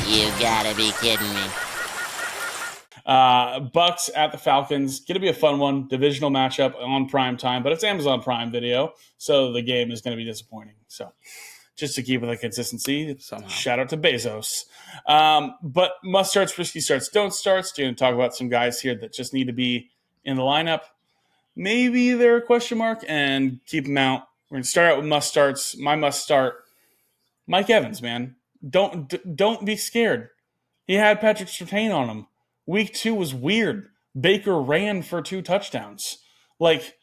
You gotta be kidding me. Bucks at the Falcons. Going to be a fun one. Divisional matchup on Prime Time, but it's Amazon Prime Video, so the game is going to be disappointing. So just to keep with the consistency, Somehow. shout out to Bezos. But must starts, risky starts, don't starts. Going to talk about some guys here that just need to be in the lineup. Maybe they're a question mark and keep them out. We're going to start out with must starts. My must start, Mike Evans, man. Don't be scared. He had Patrick Surtain on him. Week 2 was weird. Baker ran for 2 touchdowns. Like,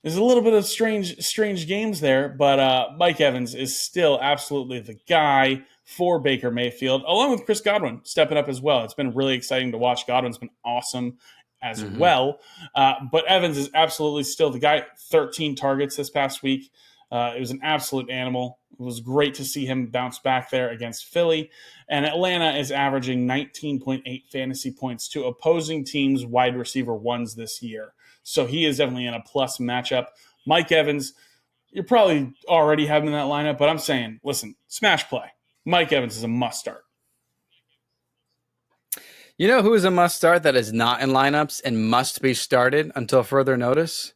there's a little bit of strange games there, but Mike Evans is still absolutely the guy for Baker Mayfield, along with Chris Godwin stepping up as well. It's been really exciting to watch. Godwin's been awesome as well. But Evans is absolutely still the guy. 13 targets this past week. It was an absolute animal. It was great to see him bounce back there against Philly. And Atlanta is averaging 19.8 fantasy points to opposing teams' wide receiver ones this year. So he is definitely in a plus matchup. Mike Evans, you're probably already having that lineup, but I'm saying, listen, smash play. Mike Evans is a must start. You know who is a must start that is not in lineups and must be started until further notice?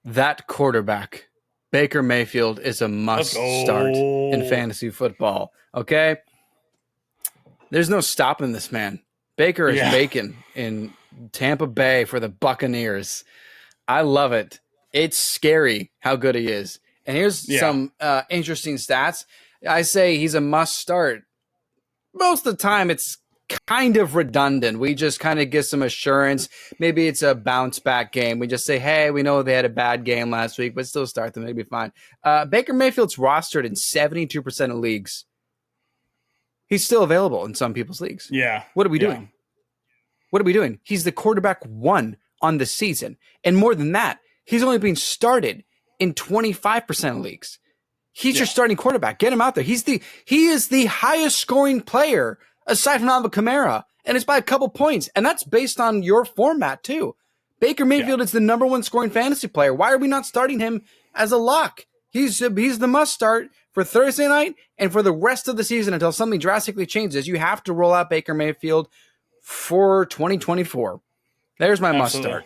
That quarterback. Baker Mayfield is a must start in fantasy football. Okay? There's no stopping this man. Baker is making in Tampa Bay for the Buccaneers. I love it. It's scary how good he is. And here's some interesting stats. I say he's a must start. Most of the time, it's kind of redundant. We just kind of get some assurance. Maybe it's a bounce back game. We just say, hey, we know they had a bad game last week, but still start them. Maybe fine. Baker Mayfield's rostered in 72% of leagues. He's still available in some people's leagues. Yeah. What are we doing? What are we doing? He's the quarterback 1 on the season. And more than that, he's only being started in 25% of leagues. He's your starting quarterback. Get him out there. He is the highest scoring player aside from Alvin Kamara, and it's by a couple points. And that's based on your format, too. Baker Mayfield is the number 1 scoring fantasy player. Why are we not starting him as a lock? He's the must start for Thursday night and for the rest of the season until something drastically changes. You have to roll out Baker Mayfield for 2024. There's my must start.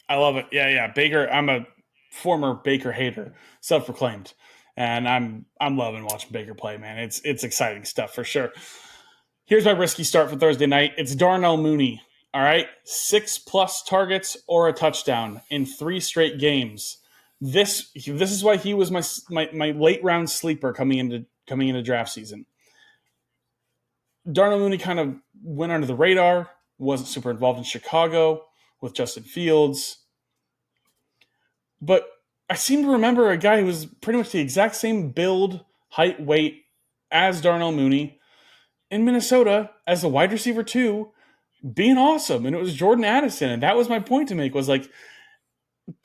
I love it. Yeah. Baker, I'm a former Baker hater, self-proclaimed. And I'm loving watching Baker play, man. It's exciting stuff for sure. Here's my risky start for Thursday night. It's Darnell Mooney. All right, 6+ targets or a touchdown in 3 straight games. This is why he was my late round sleeper coming into draft season. Darnell Mooney kind of went under the radar. Wasn't super involved in Chicago with Justin Fields, but I seem to remember a guy who was pretty much the exact same build, height, weight as Darnell Mooney in Minnesota as a wide receiver 2, being awesome. And it was Jordan Addison. And that was my point to make, was like,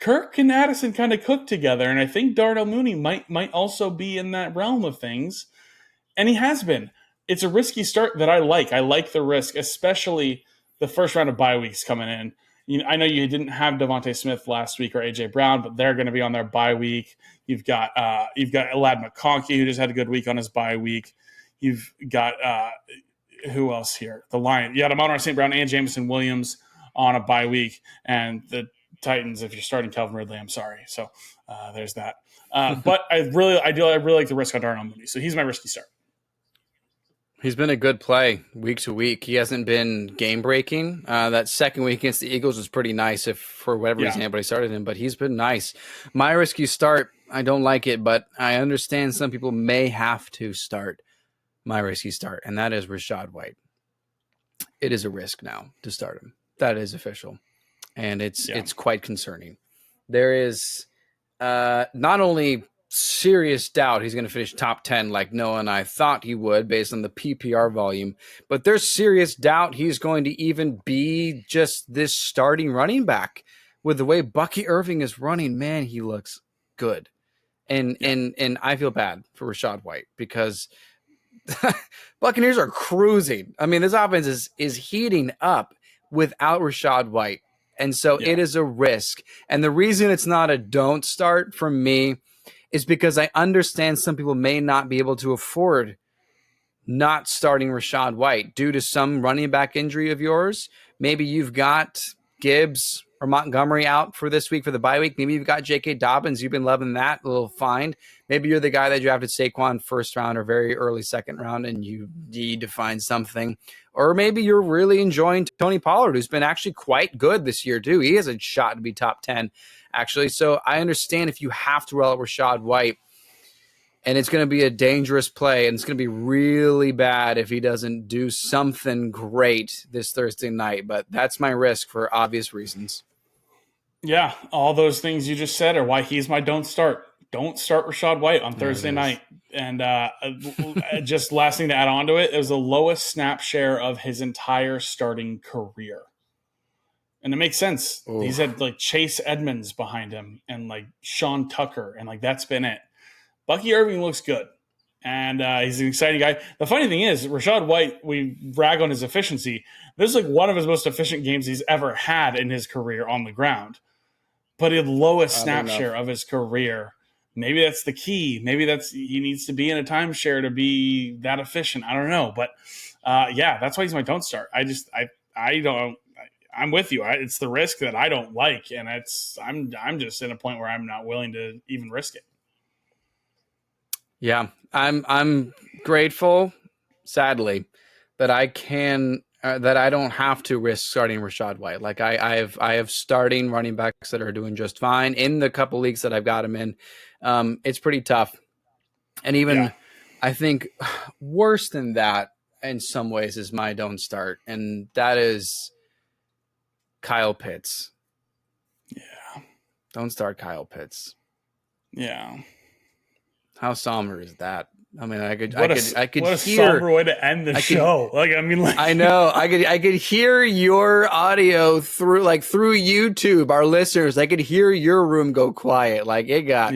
Kirk and Addison kind of cooked together. And I think Darnell Mooney might also be in that realm of things. And he has been. It's a risky start that I like. I like the risk, especially the first round of bye weeks coming in. I know you didn't have Devontae Smith last week or A.J. Brown, but they're going to be on their bye week. You've got Elad McConkey, who just had a good week on his bye week. You've got who else here? The Lions. You got Amon-Ra St. Brown and Jameson Williams on a bye week, and the Titans. If you're starting Calvin Ridley, I'm sorry. So there's that. But I really like the risk on Darnell Mooney. So he's my risky start. He's been a good play week to week. He hasn't been game breaking. That second week against the Eagles was pretty nice if for whatever reason anybody started him, but he's been nice. My risky start, I don't like it, but I understand some people may have to start my risky start, and that is Rachaad White. It is a risk now to start him. That is official, and it's quite concerning. There is not only serious doubt he's going to finish top 10 like Noah and I thought he would based on the PPR volume, but there's serious doubt he's going to even be just this starting running back. With the way Bucky Irving is running, man, he looks good. And I feel bad for Rachaad White because Buccaneers are cruising. I mean, this offense is heating up without Rachaad White. And so it is a risk. And the reason it's not a don't start for me is because I understand some people may not be able to afford not starting Rachaad White due to some running back injury of yours. Maybe you've got Gibbs or Montgomery out for this week for the bye week. Maybe you've got J.K. Dobbins. You've been loving that little find. Maybe you're the guy that drafted Saquon first round or very early second round and you need to find something. Or maybe you're really enjoying Tony Pollard, who's been actually quite good this year too. He has a shot to be top 10, actually. So I understand if you have to roll out Rachaad White, and it's going to be a dangerous play, and it's going to be really bad if he doesn't do something great this Thursday night. But that's my risk for obvious reasons. Yeah, all those things you just said are why he's my don't start. Don't start Rachaad White on Thursday night. And just last thing to add on to it, it was the lowest snap share of his entire starting career. And it makes sense. Ooh. He's had like Chase Edmonds behind him and like Sean Tucker, and like that's been it. Bucky Irving looks good, and he's an exciting guy. The funny thing is, Rachaad White, we brag on his efficiency. This is like one of his most efficient games he's ever had in his career on the ground. But the lowest snap share of his career. Maybe that's the key. Maybe he needs to be in a timeshare to be that efficient. I don't know. But, yeah, that's why he's my don't start. I don't – I'm with you. It's the risk that I don't like, and I'm just in a point where I'm not willing to even risk it. Yeah, I'm grateful, sadly, that I don't have to risk starting Rachaad White. Like I have starting running backs that are doing just fine in the couple leagues that I've got him in. It's pretty tough, and even I think worse than that in some ways is my don't start, and that is Kyle Pitts. Yeah, don't start Kyle Pitts. Yeah. How somber is that? I mean, I could what hear a somber way to end the show. I know. I could hear your audio through YouTube. Our listeners, I could hear your room go quiet. Like it got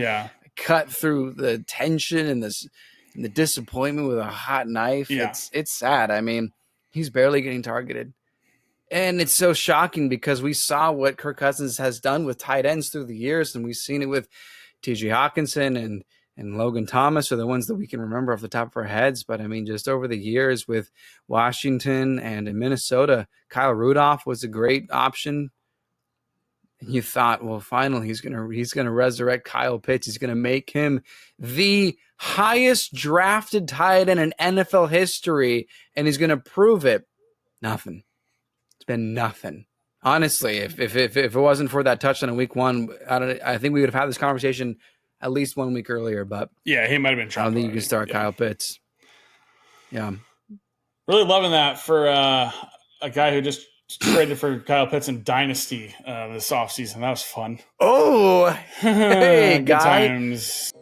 cut through the tension and the disappointment with a hot knife. Yeah. It's sad. I mean, he's barely getting targeted, and it's so shocking because we saw what Kirk Cousins has done with tight ends through the years, and we've seen it with T.J. Hawkinson and Logan Thomas are the ones that we can remember off the top of our heads. But I mean, just over the years with Washington and in Minnesota, Kyle Rudolph was a great option. And you thought, well, finally he's gonna resurrect Kyle Pitts. He's gonna make him the highest drafted tight end in NFL history, and he's gonna prove it. Nothing. It's been nothing. Honestly, if it wasn't for that touchdown in week one, I think we would have had this conversation at least 1 week earlier, but yeah, he might have been trying. I don't think you can start Kyle Pitts. Yeah. Really loving that for a guy who just traded for Kyle Pitts in Dynasty this offseason. That was fun. Oh, hey, good guy. times.